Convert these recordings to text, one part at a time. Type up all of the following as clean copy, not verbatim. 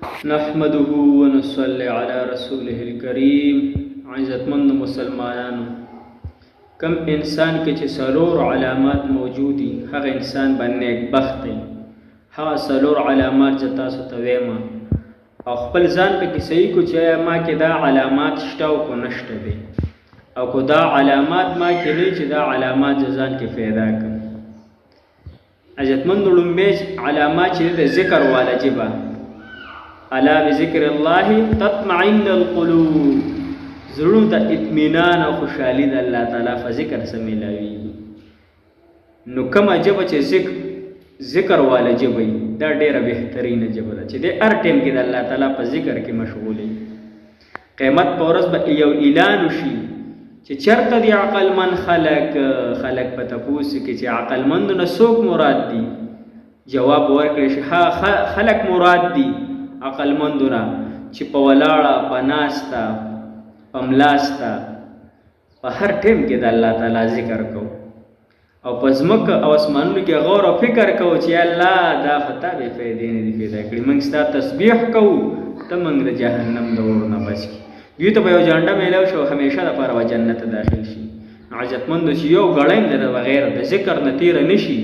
نحمده ونصلي على رسوله الكريم. عزتمند مسلمانانو، کم انسان کې چې څلور علامات موجود دي هغه انسان به نیکبخت دی. هغه څلور علامات زه تاسو ته وایم او خپل ځان پکې صحیح کو چې ما کې دا علامات شته او کو نشته دي، او کو دا علامات ما کې نه چې دا علامات ځان کې پیدا کړم. عزتمند لومبه علامات چې د ذکر والا جبا الا بذکر الله تطمئن القلوب، زړونو ته اطمینان او خوشحالي د الله تعالی په ذکر سره ملاوي. نو کومه ژبه چې ذکر والا ژبه دا ډیره بهترینه ژبه ده چې د هر ټیم کې د الله تعالی په ذکر کې مشغولې. قیامت په ورځ به یو اعلان وشي چې چرته دی عقل من خلق په تپوس کې چې عقل مند نه څوک مراد دي. جواب ورکړي شي ها خلق مراد دي عقل مندونه چې په ولاړه په ناستا په ملاستا په هر ټیم کې د الله تعالی ذکر کو او په ځمکه او اسمانونو کې غور او فکر کو چې الله دا خطا به فائدې نه دي پیدا کړي. موږ ستا تسبیح کوو ته موږ د جهنم د اور نه بچ کړي. دوی ته به یو جانډه میلاو شو همیشه لپاره به جنت داخل شي. عزتمند چې یو غړیم د بغیر د ذکر نه تیر نشي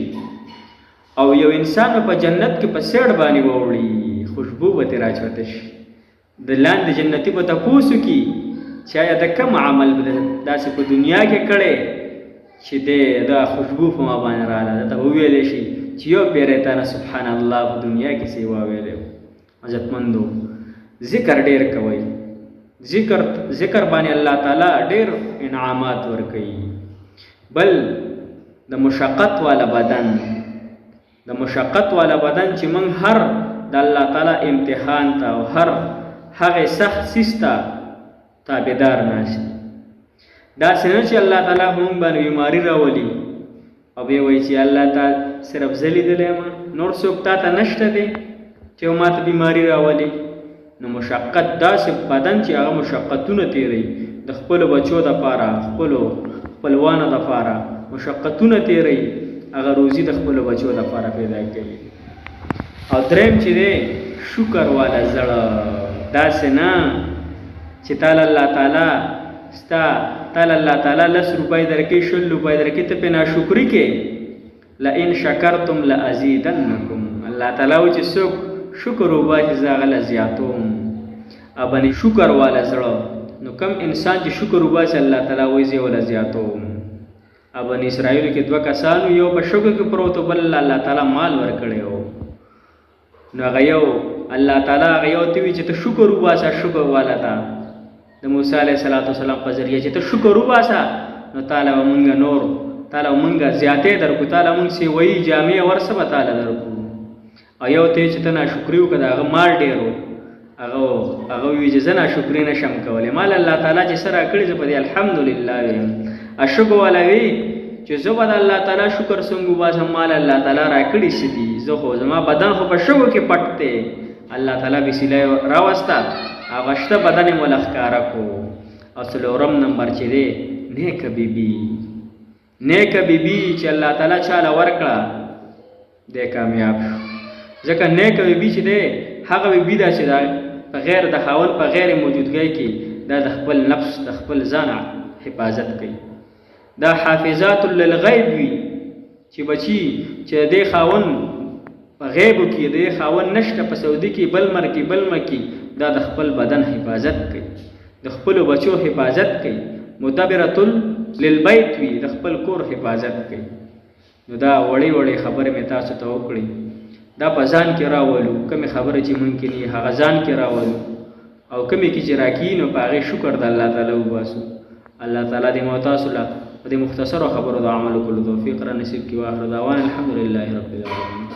او یو انسان په جنت کې په سیړ باندې ووړي خوشبو به ترې راچوته شي. د لاندې جنتي به تپوسو کې چې آیا د کوم عمل به داسې په دنیا کې کړی چې دا خوشبو په ما باندې راغله. ته به وویلی شي چې یو پیری تا نه سبحان الله په دنیا کې څه واویلی. عزتمندو ذکر ډېر کوئ. ذکر باندې الله تعالی ډېر انعامات ورکوي. بل د مشقت والا بدن چې موږ هر د الله تعالی امتحان ته او هر هغه سخت سیسته تابعدار ناشي. دا څنګه چې الله تعالی موږ باندې بیماری راولي او به وایي چې الله تعالی صرف زلی دلما نور څوک تا ته نشته دی چې ما ته بیماری راولي. نو مشقت داسې بدن چې هغه مشقتونه تیری د خپل بچو د پاره خپلوانو د پاره مشقتونه تیری هغه روزي د خپل بچو د پاره پیدا کوي. او دریم چې دی شکر والا زړه داسې نه چې تعالی الله تعالی 10 روپۍ درکې 20 روپۍ درکې ته په ناشکري کې لئن شکرتم لازیدنکم. الله تعالی و چې څوک شکر وباسي زه هغه له زیاتوم. ابني شکر والا زړه نو کم انسان چې شکر وباسي الله تعالی وایي زه ولا زیاتوم. ابن اسرائیل کې 2 کسانو یو په شکر کې پروت بل الله تعالی مال ورکړی و. نو هغه یو الله تعالی هغه یو ته وی چې ته شکر وباسه شکر والا تا د موسی علیه السلام په ذریعه چې ته شکر وباسه نو تعالی مونږ نور تعالی مونږ زیاتې درکو. تعالی مونږ سی وی جامع ورسبه تعالی درکو. او یو ته چې ته ناشکري وکړه هغه مال ډېرو هغه وی چې زه ناشکري نشم کولی. مال الله تعالی چې سره کړي زه په دې الحمدلله ویم. اشکر والا وی چې زه به د الله تعالی شکر څنګه وباسم مال الله تعالی راکړي څه دي. زه خو زما بدن خو په شګو کې پټ دی. الله تعالی وسیله راوسته هغه شته بدن یې مو ښکاره کو. او څلورم نمبر چې دی نیکه بیبي چې الله تعالی چاله ورکړه دی کامیاب شو. ځکه نیکه بیبي چې دی هغه بیبي ده چې په غیر د خاوند په غیر موجودګۍ کې دا د خپل نفس د خپل ځان حفاظت کوي. دا حافظات للغیب وي چې بچي چې د خاوند په غیبو کې د خاوند نشته په سعودي کې بل ملک کې دا د خپل بدن حفاظت کوي د خپل بچو حفاظت کوي. مدبرۃ للبیت وي د خپل کور حفاظت کوي. نو دا وړې خبرې مې تاسو ته وکړې دا په ځان کې راولو. کومې خبرې چې ممکن یې هغه ځان کې راولو او کومې کې چې راکړي نو په هغې شکر د الله تعالی وباسو. الله تعالی دې مو تاسو له په دې مختصرو خبرو د عمل کولو توفیق را نصیب کړي. واخر دعوانا الحمدلله رب العالمین.